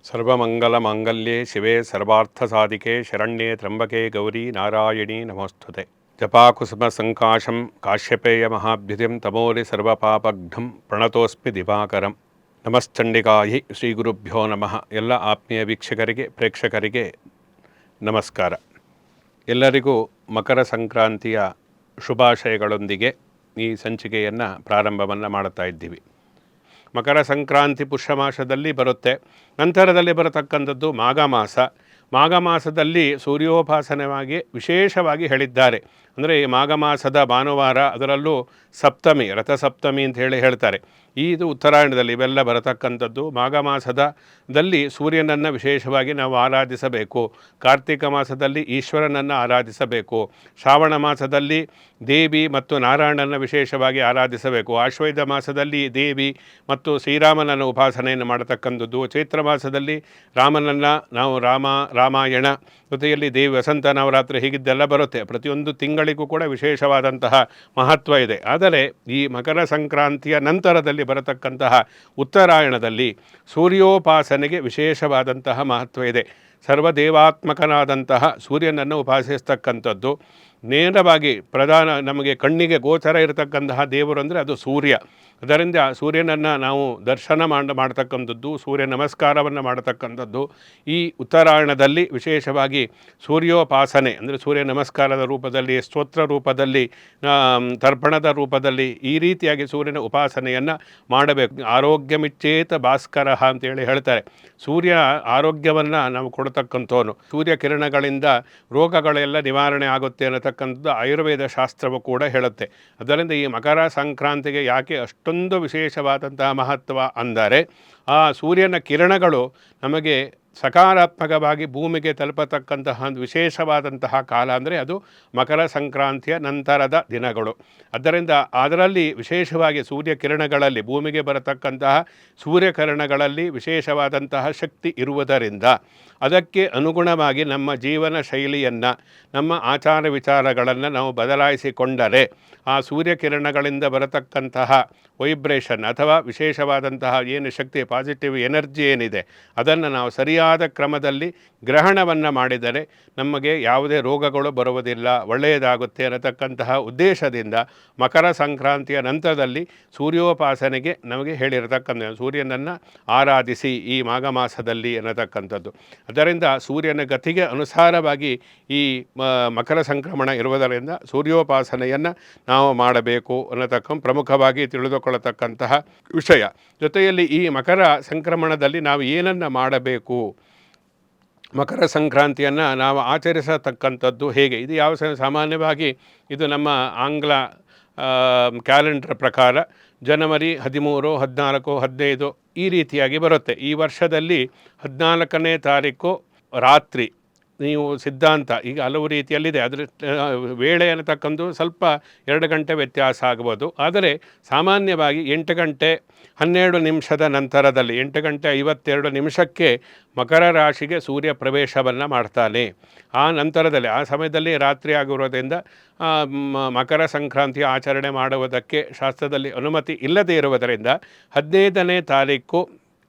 ಸರ್ವಮಂಗಲಮಾಂಗಲ್ಯೆ ಶಿವೆ ಸರ್ವಾರ್ಥಸಾಧಿಕೆ ಶರಣ್ಯೆ ತ್ರ್ಯಂಬಕೆ ಗೌರಿ ನಾರಾಯಣಿ ನಮೋಸ್ತುತೆ. ಜಪಾಕುಸುಮಸಂಕಾಶಂ ಕಾಶ್ಯಪೇಯ ಮಹಾಭ್ಯುತಿಂ ತಮೋಲಿ ಸರ್ವಪಾಪಘ್ನಂ ಪ್ರಣತೋಸ್ಮಿ ದಿವಾಕರಂ. ನಮಶ್ಚಂಡಿಕಾಯಿ ಶ್ರೀ ಗುರುಭ್ಯೋ ನಮಃ. ಎಲ್ಲ ಆತ್ಮೀಯ ವೀಕ್ಷಕರಿಗೆ ಪ್ರೇಕ್ಷಕರಿಗೆ ನಮಸ್ಕಾರ. ಎಲ್ಲರಿಗೂ ಮಕರ ಸಂಕ್ರಾಂತಿಯ ಶುಭಾಶಯಗಳೊಂದಿಗೆ ಈ ಸಂಚಿಕೆಯನ್ನು ಪ್ರಾರಂಭವನ್ನು ಮಾಡುತ್ತಾ ಇದ್ದೀವಿ. ಮಕರ ಸಂಕ್ರಾಂತಿ ಪುಷ್ಯ ಮಾಸದಲ್ಲಿ ಬರುತ್ತೆ. ನಂತರದಲ್ಲಿ ಬರತಕ್ಕಂಥದ್ದು ಮಾಘ ಮಾಸ. ಮಾಘ ಮಾಸದಲ್ಲಿ ಸೂರ್ಯೋಪಾಸನವಾಗಿ ವಿಶೇಷವಾಗಿ ಹೇಳಿದ್ದಾರೆ. ಅಂದರೆ ಈ ಮಾಘ ಮಾಸದ ಭಾನುವಾರ, ಅದರಲ್ಲೂ ಸಪ್ತಮಿ, ರಥಸಪ್ತಮಿ ಅಂತ ಹೇಳ್ತಾರೆ. ಇದು ಉತ್ತರಾಯಣದಲ್ಲಿ ಇವೆಲ್ಲ ಬರತಕ್ಕಂಥದ್ದು. ಮಾಘ ಮಾಸದಲ್ಲಿ ಸೂರ್ಯನನ್ನು ವಿಶೇಷವಾಗಿ ನಾವು ಆರಾಧಿಸಬೇಕು. ಕಾರ್ತಿಕ ಮಾಸದಲ್ಲಿ ಈಶ್ವರನನ್ನು ಆರಾಧಿಸಬೇಕು. ಶ್ರಾವಣ ಮಾಸದಲ್ಲಿ ದೇವಿ ಮತ್ತು ನಾರಾಯಣನ ವಿಶೇಷವಾಗಿ ಆರಾಧಿಸಬೇಕು. ಆಶ್ವಯುಜ ಮಾಸದಲ್ಲಿ ದೇವಿ ಮತ್ತು ಶ್ರೀರಾಮನನ್ನು ಉಪಾಸನೆಯನ್ನು ಮಾಡತಕ್ಕಂಥದ್ದು. ಚೈತ್ರ ಮಾಸದಲ್ಲಿ ರಾಮನನ್ನು ನಾವು ರಾಮಾಯಣ, ಜೊತೆಯಲ್ಲಿ ದೇವಿ ವಸಂತ ನವರಾತ್ರಿ, ಹೀಗಿದ್ದೆಲ್ಲ ಬರುತ್ತೆ. ಪ್ರತಿಯೊಂದು ತಿಂಗಳಿಗೂ ಕೂಡ ವಿಶೇಷವಾದಂತಹ ಮಹತ್ವ ಇದೆ. ಆದರೆ ಈ ಮಕರ ಸಂಕ್ರಾಂತಿಯ ನಂತರದಲ್ಲಿ ಬರತಕ್ಕಂತಹ ಉತ್ತರಾಯಣದಲ್ಲಿ ಸೂರ್ಯೋಪಾಸನೆಗೆ ವಿಶೇಷವಾದಂತಹ ಮಹತ್ವ ಇದೆ. ಸರ್ವದೇವಾತ್ಮಕನಾದಂತಹ ಸೂರ್ಯನನ್ನು ಉಪಾಸಿಸ್ತಕ್ಕಂಥದ್ದು. ನೇರವಾಗಿ ನಮಗೆ ಕಣ್ಣಿಗೆ ಗೋಚರ ಇರತಕ್ಕಂತಹ ದೇವರು ಅಂದರೆ ಅದು ಸೂರ್ಯ. ಅದರಿಂದ ಸೂರ್ಯನನ್ನು ನಾವು ದರ್ಶನ ಮಾಡತಕ್ಕಂಥದ್ದು, ಸೂರ್ಯ ನಮಸ್ಕಾರವನ್ನು ಮಾಡತಕ್ಕಂಥದ್ದು. ಈ ಉತ್ತರಾಯಣದಲ್ಲಿ ವಿಶೇಷವಾಗಿ ಸೂರ್ಯೋಪಾಸನೆ ಅಂದರೆ ಸೂರ್ಯ ನಮಸ್ಕಾರದ ರೂಪದಲ್ಲಿ, ಸ್ತೋತ್ರ ರೂಪದಲ್ಲಿ, ತರ್ಪಣದ ರೂಪದಲ್ಲಿ ಈ ರೀತಿಯಾಗಿ ಸೂರ್ಯನ ಉಪಾಸನೆಯನ್ನು ಮಾಡಬೇಕು. ಆರೋಗ್ಯಮಿಚ್ಚೇತ ಭಾಸ್ಕರ ಅಂತೇಳಿ ಹೇಳ್ತಾರೆ. ಸೂರ್ಯ ಆರೋಗ್ಯವನ್ನು ನಾವು ಕೊಡತಕ್ಕಂಥವನು. ಸೂರ್ಯ ಕಿರಣಗಳಿಂದ ರೋಗಗಳೆಲ್ಲ ನಿವಾರಣೆ ಆಗುತ್ತೆ ಅನ್ನತಕ್ಕಂಥದ್ದು ಆಯುರ್ವೇದ ಶಾಸ್ತ್ರವು ಕೂಡ ಹೇಳುತ್ತೆ. ಅದರಿಂದ ಈ ಮಕರ ಸಂಕ್ರಾಂತಿಗೆ ಯಾಕೆ ಅಷ್ಟೊಂದು ವಿಶೇಷವಾದಂತಹ ಮಹತ್ವ ಅಂದರೆ, ಆ ಸೂರ್ಯನ ಕಿರಣಗಳು ನಮಗೆ ಸಕಾರಾತ್ಮಕವಾಗಿ ಭೂಮಿಗೆ ತಲುಪತಕ್ಕಂತಹ ವಿಶೇಷವಾದಂತಹ ಕಾಲ ಅಂದರೆ ಅದು ಮಕರ ಸಂಕ್ರಾಂತಿಯ ನಂತರದ ದಿನಗಳು. ಆದ್ದರಿಂದ ಅದರಲ್ಲಿ ವಿಶೇಷವಾಗಿ ಸೂರ್ಯ ಕಿರಣಗಳಲ್ಲಿ, ಭೂಮಿಗೆ ಬರತಕ್ಕಂತಹ ಸೂರ್ಯಕಿರಣಗಳಲ್ಲಿ ವಿಶೇಷವಾದಂತಹ ಶಕ್ತಿ ಇರುವುದರಿಂದ ಅದಕ್ಕೆ ಅನುಗುಣವಾಗಿ ನಮ್ಮ ಜೀವನ ಶೈಲಿಯನ್ನು, ನಮ್ಮ ಆಚಾರ ವಿಚಾರಗಳನ್ನು ನಾವು ಬದಲಾಯಿಸಿಕೊಂಡರೆ ಆ ಸೂರ್ಯಕಿರಣಗಳಿಂದ ಬರತಕ್ಕಂತಹ ವೈಬ್ರೇಷನ್ ಅಥವಾ ವಿಶೇಷವಾದಂತಹ ಏನು ಶಕ್ತಿ, ಪಾಸಿಟಿವ್ ಎನರ್ಜಿ ಏನಿದೆ, ಅದನ್ನು ನಾವು ಸರಿಯಾದ ಕ್ರಮದಲ್ಲಿ ಗ್ರಹಣವನ್ನು ಮಾಡಿದರೆ ನಮಗೆ ಯಾವುದೇ ರೋಗಗಳು ಬರುವುದಿಲ್ಲ, ಒಳ್ಳೆಯದಾಗುತ್ತೆ ಅನ್ನತಕ್ಕಂತಹ ಉದ್ದೇಶದಿಂದ ಮಕರ ಸಂಕ್ರಾಂತಿಯ ನಂತರದಲ್ಲಿ ಸೂರ್ಯೋಪಾಸನೆಗೆ ನಮಗೆ ಹೇಳಿರತಕ್ಕಂಥ ಸೂರ್ಯನನ್ನು ಆರಾಧಿಸಿ ಈ ಮಾಘ ಮಾಸದಲ್ಲಿ ಅನ್ನತಕ್ಕಂಥದ್ದು. ಅದರಿಂದ ಸೂರ್ಯನ ಗತಿಗೆ ಅನುಸಾರವಾಗಿ ಈ ಮಕರ ಸಂಕ್ರಮಣ ಇರುವುದರಿಂದ ಸೂರ್ಯೋಪಾಸನೆಯನ್ನು ನಾವು ಮಾಡಬೇಕು ಅನ್ನತಕ್ಕ ಪ್ರಮುಖವಾಗಿ ತಿಳಿದುಕೊಳ್ಳತಕ್ಕಂತಹ ವಿಷಯ. ಜೊತೆಯಲ್ಲಿ ಈ ಮಕರ ಸಂಕ್ರಮಣದಲ್ಲಿ ನಾವು ಏನನ್ನು ಮಾಡಬೇಕು, ಮಕರ ಸಂಕ್ರಾಂತಿಯನ್ನು ನಾವು ಆಚರಿಸತಕ್ಕಂಥದ್ದು ಹೇಗೆ, ಇದು ಯಾವ ಸಾಮಾನ್ಯವಾಗಿ ಇದು ನಮ್ಮ ಆಂಗ್ಲ ಕ್ಯಾಲೆಂಡರ್ ಪ್ರಕಾರ ಜನವರಿ 13, 14, 15 ಈ ರೀತಿಯಾಗಿ ಬರುತ್ತೆ. ಈ ವರ್ಷದಲ್ಲಿ 14ನೇ ತಾರೀಕು ರಾತ್ರಿ ನೀವು ಸಿದ್ಧಾಂತ ಈಗ ಹಲವು ರೀತಿಯಲ್ಲಿದೆ. ಅದರ ವೇಳೆ ಅನ್ನತಕ್ಕಂಥ ಸ್ವಲ್ಪ 2 ಗಂಟೆ ವ್ಯತ್ಯಾಸ ಆಗ್ಬೋದು. ಆದರೆ ಸಾಮಾನ್ಯವಾಗಿ 8 ಗಂಟೆ 12 ನಿಮಿಷದ ನಂತರದಲ್ಲಿ 8 ಗಂಟೆ 52 ನಿಮಿಷಕ್ಕೆ ಮಕರ ರಾಶಿಗೆ ಸೂರ್ಯ ಪ್ರವೇಶವನ್ನು ಮಾಡ್ತಾನೆ. ಆ ನಂತರದಲ್ಲಿ ಆ ಸಮಯದಲ್ಲಿ ರಾತ್ರಿ ಆಗಿರೋದ್ರಿಂದ ಮಕರ ಸಂಕ್ರಾಂತಿಯ ಆಚರಣೆ ಮಾಡುವುದಕ್ಕೆ ಶಾಸ್ತ್ರದಲ್ಲಿ ಅನುಮತಿ ಇಲ್ಲದೇ ಇರುವುದರಿಂದ 15ನೇ ತಾರೀಕು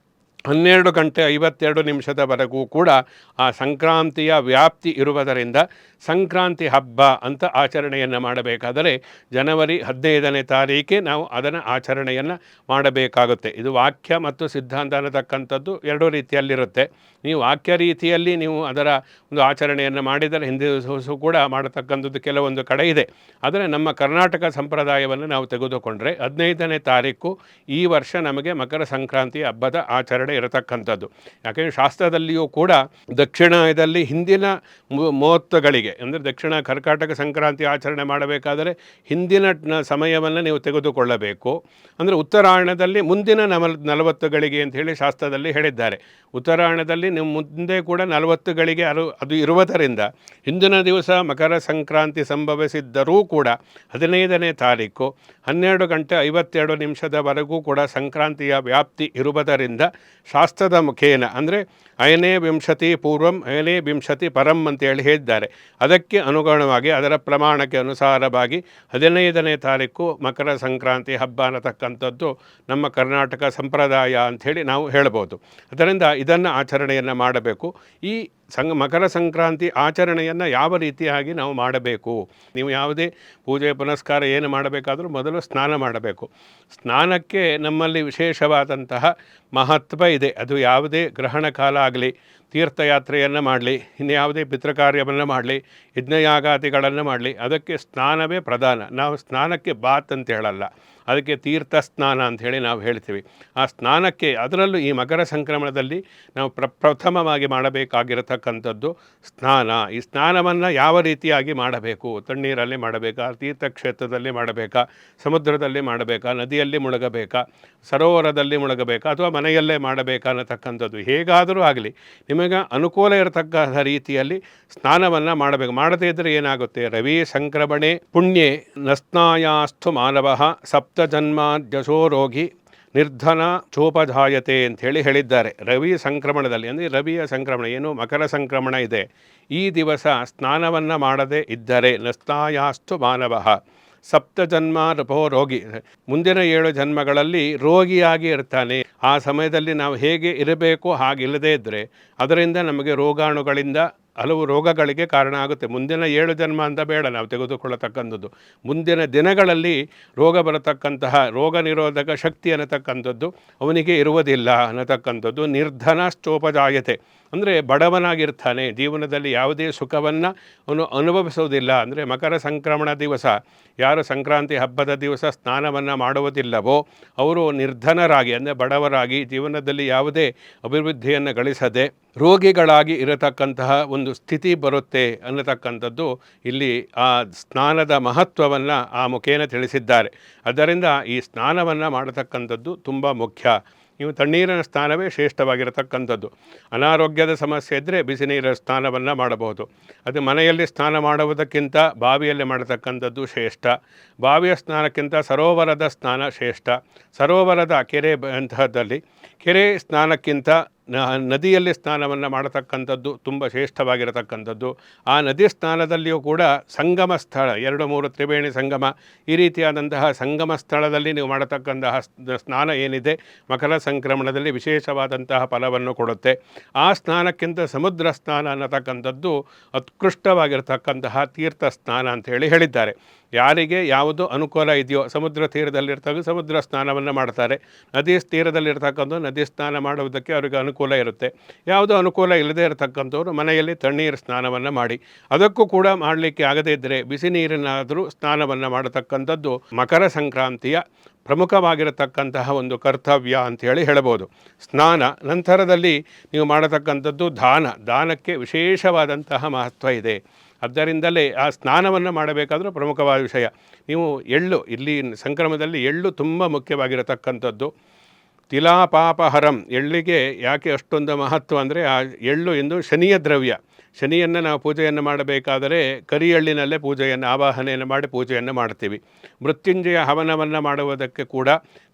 12 ಗಂಟೆ 52 ನಿಮಿಷದವರೆಗೂ ಕೂಡ ಆ ಸಂಕ್ರಾಂತಿಯ ವ್ಯಾಪ್ತಿ ಇರುವುದರಿಂದ ಸಂಕ್ರಾಂತಿ ಹಬ್ಬ ಅಂತ ಆಚರಣೆಯನ್ನು ಮಾಡಬೇಕಾದರೆ ಜನವರಿ 15ನೇ ತಾರೀಕೆ ನಾವು ಅದನ್ನು ಆಚರಣೆಯನ್ನು ಮಾಡಬೇಕಾಗುತ್ತೆ. ಇದು ವಾಕ್ಯ ಮತ್ತು ಸಿದ್ಧಾಂತ ಅನ್ನತಕ್ಕಂಥದ್ದು 2 ರೀತಿಯಲ್ಲಿರುತ್ತೆ. ನೀವು ವಾಕ್ಯ ರೀತಿಯಲ್ಲಿ ನೀವು ಅದರ ಒಂದು ಆಚರಣೆಯನ್ನು ಮಾಡಿದರೆ ಹಿಂದಿನ ದಿವಸ ಕೂಡ ಮಾಡತಕ್ಕಂಥದ್ದು ಕೆಲವೊಂದು ಕಡೆ ಇದೆ. ಆದರೆ ನಮ್ಮ ಕರ್ನಾಟಕ ಸಂಪ್ರದಾಯವನ್ನು ನಾವು ತೆಗೆದುಕೊಂಡ್ರೆ 15ನೇ ತಾರೀಕು ಈ ವರ್ಷ ನಮಗೆ ಮಕರ ಸಂಕ್ರಾಂತಿ ಹಬ್ಬದ ಆಚರಣೆ ಇರತಕ್ಕಂಥದ್ದು. ಯಾಕೆಂದರೆ ಶಾಸ್ತ್ರದಲ್ಲಿಯೂ ಕೂಡ ದಕ್ಷಿಣಾಯದಲ್ಲಿ ಹಿಂದಿನ 30 ಗಳಿಗೆ ಅಂದರೆ ದಕ್ಷಿಣ ಕರ್ನಾಟಕ ಸಂಕ್ರಾಂತಿ ಆಚರಣೆ ಮಾಡಬೇಕಾದರೆ ಹಿಂದಿನ ಸಮಯವನ್ನು ನೀವು ತೆಗೆದುಕೊಳ್ಳಬೇಕು. ಅಂದರೆ ಉತ್ತರಾಯಣದಲ್ಲಿ ಮುಂದಿನ 40 ಗಳಿಗೆ ಅಂಥೇಳಿ ಶಾಸ್ತ್ರದಲ್ಲಿ ಹೇಳಿದ್ದಾರೆ. ಉತ್ತರಾಯಣದಲ್ಲಿ ನೀವು ಮುಂದೆ ಕೂಡ 40 ಗಳಿಗೆ ಅದು ಇರುವುದರಿಂದ ಹಿಂದಿನ ದಿವಸ ಮಕರ ಸಂಕ್ರಾಂತಿ ಸಂಭವಿಸಿದ್ದರೂ ಕೂಡ 15ನೇ ತಾರೀಕು 12 ಗಂಟೆ 52 ನಿಮಿಷದವರೆಗೂ ಕೂಡ ಸಂಕ್ರಾಂತಿಯ ವ್ಯಾಪ್ತಿ ಇರುವುದರಿಂದ ಶಾಸ್ತ್ರದ ಮುಖೇನ ಅಂದರೆ ಅಯನೇ ವಿಂಶತಿ ಪೂರ್ವಂ ಅಯನೇ ವಿಂಶತಿ ಪರಂ ಅಂತೇಳಿ ಹೇಳಿದ್ದಾರೆ. ಅದಕ್ಕೆ ಅನುಗುಣವಾಗಿ ಅದರ ಪ್ರಮಾಣಕ್ಕೆ ಅನುಸಾರವಾಗಿ 15ನೇ ತಾರೀಕು ಮಕರ ಸಂಕ್ರಾಂತಿ ಹಬ್ಬ ಅನ್ನತಕ್ಕಂಥದ್ದು ನಮ್ಮ ಕರ್ನಾಟಕ ಸಂಪ್ರದಾಯ ಅಂಥೇಳಿ ನಾವು ಹೇಳ್ಬೋದು. ಅದರಿಂದ ಇದನ್ನು ಆಚರಣೆಯನ್ನು ಮಾಡಬೇಕು. ಈ ಮಕರ ಸಂಕ್ರಾಂತಿ ಆಚರಣೆಯನ್ನು ಯಾವ ರೀತಿಯಾಗಿ ನಾವು ಮಾಡಬೇಕು, ನೀವು ಯಾವುದೇ ಪೂಜೆ ಪುನಸ್ಕಾರ ಏನು ಮಾಡಬೇಕಾದರೂ ಮೊದಲು ಸ್ನಾನ ಮಾಡಬೇಕು. ಸ್ನಾನಕ್ಕೆ ನಮ್ಮಲ್ಲಿ ವಿಶೇಷವಾದಂತಹ ಮಹತ್ವ ಇದೆ. ಅದು ಯಾವುದೇ ಗ್ರಹಣ ಕಾಲ ಆಗಲಿ, ತೀರ್ಥಯಾತ್ರೆಯನ್ನು ಮಾಡಲಿ, ಇನ್ನು ಯಾವುದೇ ಪಿತೃಕಾರ್ಯವನ್ನು ಮಾಡಲಿ, ಯಜ್ಞಯಾಗಾದಿಗಳನ್ನು ಮಾಡಲಿ, ಅದಕ್ಕೆ ಸ್ನಾನವೇ ಪ್ರಧಾನ. ನಾವು ಸ್ನಾನಕ್ಕೆ ಬಾತ್ ಅಂತ ಹೇಳಲ್ಲ, ಅದಕ್ಕೆ ತೀರ್ಥ ಸ್ನಾನ ಅಂಥೇಳಿ ನಾವು ಹೇಳ್ತೀವಿ. ಆ ಸ್ನಾನಕ್ಕೆ ಅದರಲ್ಲೂ ಈ ಮಕರ ಸಂಕ್ರಮಣದಲ್ಲಿ ನಾವು ಪ್ರಥಮವಾಗಿ ಮಾಡಬೇಕಾಗಿರತಕ್ಕಂಥದ್ದು ಸ್ನಾನ. ಈ ಸ್ನಾನವನ್ನು ಯಾವ ರೀತಿಯಾಗಿ ಮಾಡಬೇಕು? ತಣ್ಣೀರಲ್ಲಿ ಮಾಡಬೇಕಾ, ತೀರ್ಥಕ್ಷೇತ್ರದಲ್ಲಿ ಮಾಡಬೇಕಾ, ಸಮುದ್ರದಲ್ಲಿ ಮಾಡಬೇಕಾ, ನದಿಯಲ್ಲಿ ಮುಳುಗಬೇಕಾ, ಸರೋವರದಲ್ಲಿ ಮುಳುಗಬೇಕಾ, ಅಥವಾ ಮನೆಯಲ್ಲೇ ಮಾಡಬೇಕಾ ಅನ್ನತಕ್ಕಂಥದ್ದು ಹೇಗಾದರೂ ಆಗಲಿ ನಿಮಗೆ ಅನುಕೂಲ ಇರತಕ್ಕ ರೀತಿಯಲ್ಲಿ ಸ್ನಾನವನ್ನು ಮಾಡಬೇಕು. ಮಾಡದೇ ಇದ್ದರೆ ಏನಾಗುತ್ತೆ? ರವಿ ಸಂಕ್ರಮಣೆ ಪುಣ್ಯೆ ನಸ್ನಾಯಾಸ್ತು ಮಾನವಃ ಸಪ್ತಜನ್ಮಾದ್ಯಶೋ ರೋಗಿ ನಿರ್ಧನ ಚೋಪಧಾಯತೆ ಅಂಥೇಳಿ ಹೇಳಿದ್ದಾರೆ. ರವಿ ಸಂಕ್ರಮಣದಲ್ಲಿ, ಅಂದರೆ ರವಿಯ ಸಂಕ್ರಮಣ ಏನು ಮಕರ ಸಂಕ್ರಮಣ ಇದೆ, ಈ ದಿವಸ ಸ್ನಾನವನ್ನು ಮಾಡದೇ ಇದ್ದರೆ ನಸ್ನಾಯಾಸ್ತು ಮಾನವಃ ಸಪ್ತಜನ್ಮ ರಪೋ ರೋಗಿ, ಮುಂದಿನ 7 ಜನ್ಮಗಳಲ್ಲಿ ರೋಗಿಯಾಗಿ ಇರ್ತಾನೆ. ಆ ಸಮಯದಲ್ಲಿ ನಾವು ಹೇಗೆ ಇರಬೇಕು ಹಾಗಿಲ್ಲದೇ ಇದ್ದರೆ ಅದರಿಂದ ನಮಗೆ ರೋಗಾಣುಗಳಿಂದ ಹಲವು ರೋಗಗಳಿಗೆ ಕಾರಣ ಆಗುತ್ತೆ. ಮುಂದಿನ 7 ಜನ್ಮ ಅಂತ ಬೇಡ ನಾವು ತೆಗೆದುಕೊಳ್ಳತಕ್ಕಂಥದ್ದು, ಮುಂದಿನ ದಿನಗಳಲ್ಲಿ ರೋಗ ಬರತಕ್ಕಂತಹ ರೋಗ ನಿರೋಧಕ ಶಕ್ತಿ ಅನ್ನತಕ್ಕಂಥದ್ದು ಅವನಿಗೆ ಇರುವುದಿಲ್ಲ ಅನ್ನತಕ್ಕಂಥದ್ದು. ನಿರ್ಧನಶ್ಚೋಪಜಾಯತೆ ಅಂದರೆ ಬಡವನಾಗಿರ್ತಾನೆ, ಜೀವನದಲ್ಲಿ ಯಾವುದೇ ಸುಖವನ್ನು ಅವನು ಅನುಭವಿಸುವುದಿಲ್ಲ. ಅಂದರೆ ಮಕರ ಸಂಕ್ರಮಣ ದಿವಸ ಯಾರು ಸಂಕ್ರಾಂತಿ ಹಬ್ಬದ ದಿವಸ ಸ್ನಾನವನ್ನು ಮಾಡುವುದಿಲ್ಲವೋ ಅವರು ನಿರ್ಧನರಾಗಿ, ಅಂದರೆ ಬಡವರಾಗಿ, ಜೀವನದಲ್ಲಿ ಯಾವುದೇ ಅಭಿವೃದ್ಧಿಯನ್ನು ಗಳಿಸದೆ ರೋಗಿಗಳಾಗಿ ಇರತಕ್ಕಂತಹ ಒಂದು ಸ್ಥಿತಿ ಬರುತ್ತೆ ಅನ್ನತಕ್ಕಂಥದ್ದು ಇಲ್ಲಿ ಆ ಸ್ನಾನದ ಮಹತ್ವವನ್ನು ಆ ಮುಖೇನ ತಿಳಿಸಿದ್ದಾರೆ. ಆದ್ದರಿಂದ ಈ ಸ್ನಾನವನ್ನು ಮಾಡತಕ್ಕಂಥದ್ದು ತುಂಬ ಮುಖ್ಯ. ನೀವು ತಣ್ಣೀರಿನ ಸ್ನಾನವೇ ಶ್ರೇಷ್ಠವಾಗಿರತಕ್ಕಂಥದ್ದು. ಅನಾರೋಗ್ಯದ ಸಮಸ್ಯೆ ಇದ್ದರೆ ಬಿಸಿ ನೀರಿನ ಸ್ನಾನವನ್ನು ಮಾಡಬಹುದು. ಅದು ಮನೆಯಲ್ಲಿ ಸ್ನಾನ ಮಾಡುವುದಕ್ಕಿಂತ ಬಾವಿಯಲ್ಲಿ ಮಾಡತಕ್ಕಂಥದ್ದು ಶ್ರೇಷ್ಠ. ಬಾವಿಯ ಸ್ನಾನಕ್ಕಿಂತ ಸರೋವರದ ಸ್ನಾನ ಶ್ರೇಷ್ಠ. ಸರೋವರದ ಕೆರೆ ಅಂತಹದ್ದಲ್ಲಿ ಕೆರೆ ಸ್ನಾನಕ್ಕಿಂತ ನದಿಯಲ್ಲಿ ಸ್ನಾನವನ್ನು ಮಾಡತಕ್ಕಂಥದ್ದು ತುಂಬ ಶ್ರೇಷ್ಠವಾಗಿರತಕ್ಕಂಥದ್ದು. ಆ ನದಿ ಸ್ನಾನದಲ್ಲಿಯೂ ಕೂಡ ಸಂಗಮ ಸ್ಥಳ, 2-3 ತ್ರಿವೇಣಿ ಸಂಗಮ, ಈ ರೀತಿಯಾದಂತಹ ಸಂಗಮ ಸ್ಥಳದಲ್ಲಿ ನೀವು ಮಾಡತಕ್ಕಂತಹ ಸ್ನಾನ ಏನಿದೆ ಮಕರ ಸಂಕ್ರಮಣದಲ್ಲಿ ವಿಶೇಷವಾದಂತಹ ಫಲವನ್ನು ಕೊಡುತ್ತೆ. ಆ ಸ್ನಾನಕ್ಕಿಂತ ಸಮುದ್ರ ಸ್ನಾನ ಅನ್ನತಕ್ಕಂಥದ್ದು ಉತ್ಕೃಷ್ಟವಾಗಿರತಕ್ಕಂತಹ ತೀರ್ಥ ಸ್ನಾನ ಅಂಥೇಳಿ ಹೇಳಿದ್ದಾರೆ. ಯಾರಿಗೆ ಯಾವುದು ಅನುಕೂಲ ಇದೆಯೋ, ಸಮುದ್ರ ತೀರದಲ್ಲಿರ್ತಕ್ಕಂಥ ಸಮುದ್ರ ಸ್ನಾನವನ್ನು ಮಾಡ್ತಾರೆ, ನದಿ ತೀರದಲ್ಲಿರ್ತಕ್ಕಂಥ ನದಿ ಸ್ನಾನ ಮಾಡುವುದಕ್ಕೆ ಅವರಿಗೆ ಅನುಕೂಲ ಇರುತ್ತೆ. ಯಾವುದೋ ಅನುಕೂಲ ಇಲ್ಲದೇ ಇರತಕ್ಕಂಥವ್ರು ಮನೆಯಲ್ಲಿ ತಣ್ಣೀರು ಸ್ನಾನವನ್ನು ಮಾಡಿ, ಅದಕ್ಕೂ ಕೂಡ ಮಾಡಲಿಕ್ಕೆ ಆಗದೇ ಇದ್ದರೆ ಬಿಸಿ ನೀರಿನಾದರೂ ಸ್ನಾನವನ್ನು ಮಾಡತಕ್ಕಂಥದ್ದು ಮಕರ ಸಂಕ್ರಾಂತಿಯ ಪ್ರಮುಖವಾಗಿರತಕ್ಕಂತಹ ಒಂದು ಕರ್ತವ್ಯ ಅಂಥೇಳಿ ಹೇಳಬಹುದು. ಸ್ನಾನ ನಂತರದಲ್ಲಿ ನೀವು ಮಾಡತಕ್ಕಂಥದ್ದು ದಾನಕ್ಕೆ ವಿಶೇಷವಾದಂತಹ ಮಹತ್ವ ಇದೆ. ಅದರಿಂದಲೇ ಆ ಸ್ನಾನವನ್ನು ಮಾಡಬೇಕಾದ್ರೂ ಪ್ರಮುಖವಾದ ವಿಷಯ. ನೀವು ಎಳ್ಳು, ಇಲ್ಲಿ ಸಂಕ್ರಮಣದಲ್ಲಿ ಎಳ್ಳು ತುಂಬ ಮುಖ್ಯವಾಗಿರತಕ್ಕಂಥದ್ದು. ತಿಲಾಪಾಪಹರಂ, ಎಳ್ಳಿಗೆ ಯಾಕೆ ಅಷ್ಟೊಂದು ಮಹತ್ವ ಅಂದರೆ ಆ ಎಳ್ಳು ಎಂದು ಶನಿಯ ದ್ರವ್ಯ. ಶನಿಯನ್ನು ನಾವು ಪೂಜೆಯನ್ನು ಮಾಡಬೇಕಾದರೆ ಕರಿ ಎಳ್ಳಿನಲ್ಲೇ ಪೂಜೆಯನ್ನು ಆವಾಹನೆಯನ್ನು ಮಾಡಿ ಪೂಜೆಯನ್ನು ಮಾಡ್ತೀವಿ. ಮೃತ್ಯುಂಜಯ ಹವನವನ್ನು ಮಾಡುವುದಕ್ಕೆ ಕೂಡ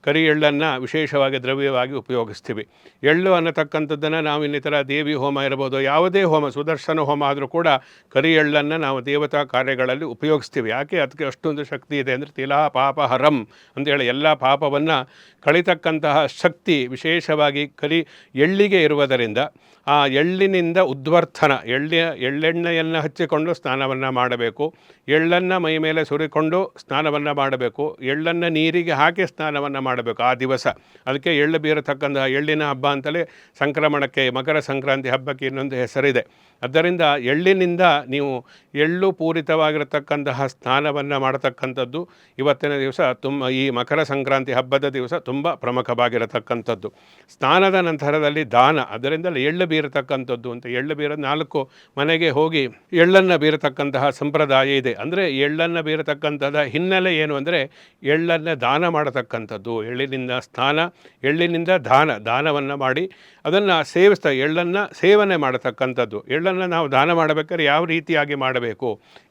ಕರಿ ಎಳ್ಳನ್ನು ವಿಶೇಷವಾಗಿ ದ್ರವ್ಯವಾಗಿ ಉಪಯೋಗಿಸ್ತೀವಿ. ಎಳ್ಳು ಅನ್ನತಕ್ಕಂಥದ್ದನ್ನು ನಾವು ಇನ್ನಿತರ ದೇವಿ ಹೋಮ ಇರ್ಬೋದು, ಯಾವುದೇ ಹೋಮ, ಸುದರ್ಶನ ಹೋಮ ಆದರೂ ಕೂಡ ಕರಿ ಎಳ್ಳನ್ನು ನಾವು ದೇವತಾ ಕಾರ್ಯಗಳಲ್ಲಿ ಉಪಯೋಗಿಸ್ತೀವಿ. ಯಾಕೆ ಅದಕ್ಕೆ ಅಷ್ಟೊಂದು ಶಕ್ತಿ ಇದೆ ಅಂದರೆ ತಿಲಾ ಪಾಪಹರಂ ಅಂತೇಳಿ ಎಲ್ಲ ಪಾಪವನ್ನು ಕಳಿತಕ್ಕಂತಹ ಶಕ್ತಿ ವಿಶೇಷವಾಗಿ ಕರಿ ಎಳ್ಳಿಗೆ ಇರುವುದರಿಂದ ಆ ಎಳ್ಳಿನಿಂದ ಉದ್ವರ್ತನ, ಎಳ್ಳೆಣ್ಣೆಯನ್ನು ಹಚ್ಚಿಕೊಂಡು ಸ್ನಾನವನ್ನು ಮಾಡಬೇಕು. ಎಳ್ಳನ್ನು ಮೈ ಮೇಲೆ ಸುರಿಕೊಂಡು ಸ್ನಾನವನ್ನು ಮಾಡಬೇಕು. ಎಳ್ಳನ್ನು ನೀರಿಗೆ ಹಾಕಿ ಸ್ನಾನವನ್ನು ಮಾಡಬೇಕು ಆ ದಿವಸ. ಅದಕ್ಕೆ ಎಳ್ಳು ಬೀರತಕ್ಕಂಥ ಎಳ್ಳಿನ ಹಬ್ಬ ಅಂತಲೇ ಸಂಕ್ರಮಣಕ್ಕೆ, ಮಕರ ಸಂಕ್ರಾಂತಿ ಹಬ್ಬಕ್ಕೆ ಇನ್ನೊಂದು ಹೆಸರಿದೆ. ಆದ್ದರಿಂದ ಎಳ್ಳಿನಿಂದ ನೀವು ಎಳ್ಳು ಪೂರಿತವಾಗಿರತಕ್ಕಂತಹ ಸ್ನಾನವನ್ನು ಮಾಡತಕ್ಕಂಥದ್ದು ಇವತ್ತಿನ ದಿವಸ ಈ ಮಕರ ಸಂಕ್ರಾಂತಿ ಹಬ್ಬದ ದಿವಸ ತುಂಬ ಪ್ರಮುಖವಾಗಿರತಕ್ಕಂಥದ್ದು. ಸ್ನಾನದ ನಂತರದಲ್ಲಿ ದಾನ, ಅದರಿಂದಲೇ ಎಳ್ಳು ಬೀರತಕ್ಕಂಥದ್ದು ಅಂತ. ಎಳ್ಳು ಬೀರೋದು 4 ಮನೆಗೆ ಹೋಗಿ ಎಳ್ಳನ್ನು ಬೀರತಕ್ಕಂತಹ ಸಂಪ್ರದಾಯ ಇದೆ. ಅಂದರೆ ಎಳ್ಳನ್ನು ಬೀರತಕ್ಕಂಥದ್ದು ಹಿನ್ನೆಲೆ ಏನು ಅಂದರೆ ಎಳ್ಳನ್ನು ದಾನ ಮಾಡತಕ್ಕಂಥದ್ದು. ಎಳ್ಳಿನಿಂದ ಸ್ನಾನ, ಎಳ್ಳಿನಿಂದ ದಾನವನ್ನು ಮಾಡಿ ಅದನ್ನು ಸೇವಿಸ್ತಾ ಎಳ್ಳನ್ನು ಸೇವನೆ ಮಾಡತಕ್ಕಂಥದ್ದು. ಎಳ್ಳನ್ನು ನಾವು ದಾನ ಮಾಡಬೇಕಾದ್ರೆ ಯಾವ ರೀತಿಯಾಗಿ ಮಾಡಬೇಕು,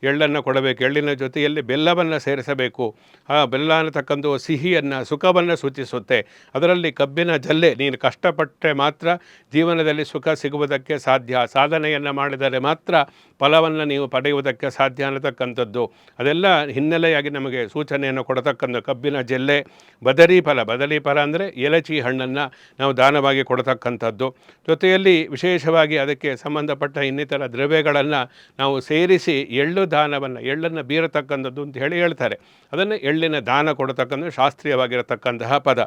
ಎಳ್ಳನ್ನು ಕೊಡಬೇಕು, ಎಳ್ಳಿನ ಜೊತೆಯಲ್ಲಿ ಬೆಲ್ಲವನ್ನು ಸೇರಿಸಬೇಕು. ಆ ಬೆಲ್ಲ ಅನ್ನತಕ್ಕಂಥ ಸಿಹಿಯನ್ನು ಸುಖವನ್ನು ಸೂಚಿಸುತ್ತೆ. ಅದರಲ್ಲಿ ಕಬ್ಬಿನ ಜಲ್ಲೆ, ನೀನು ಕಷ್ಟಪಟ್ಟರೆ ಮಾತ್ರ ಜೀವನದಲ್ಲಿ ಸುಖ ಸಿಗುವುದಕ್ಕೆ ಸಾಧ್ಯ, ಸಾಧನೆಯನ್ನು ಮಾಡಿದರೆ ಮಾತ್ರ ಫಲವನ್ನು ನೀವು ಪಡೆಯುವುದಕ್ಕೆ ಸಾಧ್ಯ ಅನ್ನತಕ್ಕಂಥದ್ದು. ಅದೆಲ್ಲ ಹಿನ್ನೆಲೆಯಾಗಿ ನಮಗೆ ಸೂಚನೆಯನ್ನು ಕೊಡತಕ್ಕಂಥ ಕಬ್ಬಿನ ಜಲ್ಲೆ, ಬದರಿ ಫಲ ಅಂದರೆ ಎಲಚಿ ಹಣ್ಣನ್ನು ನಾವು ದಾನವಾಗಿ ಕೊಡತಕ್ಕಂಥದ್ದು. ಜೊತೆಯಲ್ಲಿ ವಿಶೇಷವಾಗಿ ಅದಕ್ಕೆ ಸಂಬಂಧಪಟ್ಟ ಇನ್ನಿತರ ದ್ರವ್ಯಗಳನ್ನು ನಾವು ಸೇರಿಸಿ ಎಳ್ಳನ್ನು ಬೀರತಕ್ಕಂಥದ್ದು ಅಂತ ಹೇಳ್ತಾರೆ. ಅದನ್ನು ಎಳ್ಳಿನ ದಾನ ಕೊಡತಕ್ಕಂಥ ಶಾಸ್ತ್ರೀಯವಾಗಿರತಕ್ಕಂತಹ ಪದ.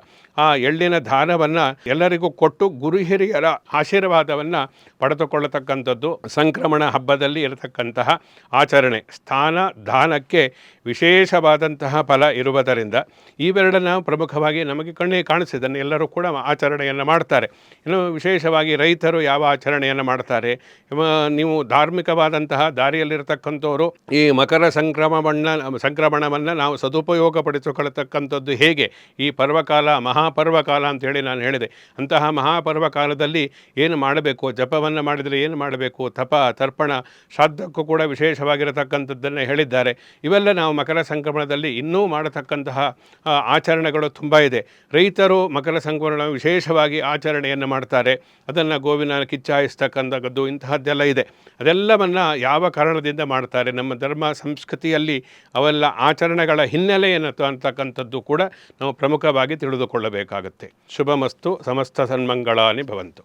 ಆ ಎಳ್ಳಿನ ದಾನವನ್ನು ಎಲ್ಲರಿಗೂ ಕೊಟ್ಟು ಗುರು ಹಿರಿಯರ ಆಶೀರ್ವಾದವನ್ನು ಪಡೆದುಕೊಳ್ಳತಕ್ಕಂಥದ್ದು ಸಂಕ್ರಮಣ ಹಬ್ಬದಲ್ಲಿ ಇರತಕ್ಕಂತಹ ಆಚರಣೆ. ಸ್ಥಾನ ದಾನಕ್ಕೆ ವಿಶೇಷವಾದಂತಹ ಫಲ ಇರುವುದರಿಂದ ಇವೆರಡನ್ನು ಪ್ರಮುಖವಾಗಿ ನಮಗೆ ಕಣ್ಣಿಗೆ ಕಾಣಿಸಿದ್ದನ್ನು ಎಲ್ಲರೂ ಕೂಡ ಆಚರಣೆಯನ್ನು ಮಾಡ್ತಾರೆ. ಇನ್ನು ವಿಶೇಷವಾಗಿ ರೈತರು ಯಾವ ಆಚರಣೆಯನ್ನು ಮಾಡ್ತಾರೆ, ನೀವು ಧಾರ್ಮಿಕವಾದಂತಹ ದಾರಿಯಲ್ಲಿರತಕ್ಕಂಥವರು ಈ ಮಕರ ಸಂಕ್ರಮಣವನ್ನು ನಾವು ಸದುಪಯೋಗ ಪಡಿಸಿಕೊಳ್ಳತಕ್ಕಂಥದ್ದು ಹೇಗೆ, ಈ ಪರ್ವಕಾಲ ಮಹಾಪರ್ವಕಾಲ ಅಂತೇಳಿ ನಾನು ಹೇಳಿದೆ. ಅಂತಹ ಮಹಾಪರ್ವಕಾಲದಲ್ಲಿ ಏನು ಮಾಡಬೇಕು, ಜಪವನ್ನು ಮಾಡಿದರೆ ಏನು ಮಾಡಬೇಕು, ತಪ ತರ್ಪಣ ಶ್ರಾದ್ದಕ್ಕೂ ಕೂಡ ವಿಶೇಷವಾಗಿರತಕ್ಕಂಥದ್ದನ್ನು ಹೇಳಿದ್ದಾರೆ. ಇವೆಲ್ಲ ನಾವು ಮಕರ ಸಂಕ್ರಮಣದಲ್ಲಿ ಇನ್ನೂ ಮಾಡತಕ್ಕಂತಹ ಆಚರಣೆಗಳು ತುಂಬ ಇದೆ. ರೈತರು ಮಕರ ಸಂಕ್ರಮಣ ವಿಶೇಷವಾಗಿ ಆಚರಣೆಯನ್ನು ಮಾಡ್ತಾರೆ. ಅದನ್ನು ಗೋವಿನ ಕಿಚ್ಚಾಯಿಸ್ತಕ್ಕಂಥದ್ದು ಇಂತಹದ್ದೆಲ್ಲ ಇದೆ. ಅದೆಲ್ಲವನ್ನು ಯಾವ ಕಾರಣದಿಂದ ಮಾಡ್ತಾರೆ, ನಮ್ಮ ಧರ್ಮ ಸಂಸ್ಕೃತಿಯಲ್ಲಿ ಅವೆಲ್ಲ ಆಚರಣೆಗಳ ಹಿನ್ನೆಲೆಯನ್ನು ಅಂತಕ್ಕಂಥದ್ದು ಕೂಡ ನಾವು ಪ್ರಮುಖವಾಗಿ ತಿಳಿದುಕೊಳ್ಳಬೇಕಾಗುತ್ತೆ. ಶುಭಮಸ್ತು, ಸಮಸ್ತ ಸನ್ಮಂಗಳಾನಿ ಭವಂತು.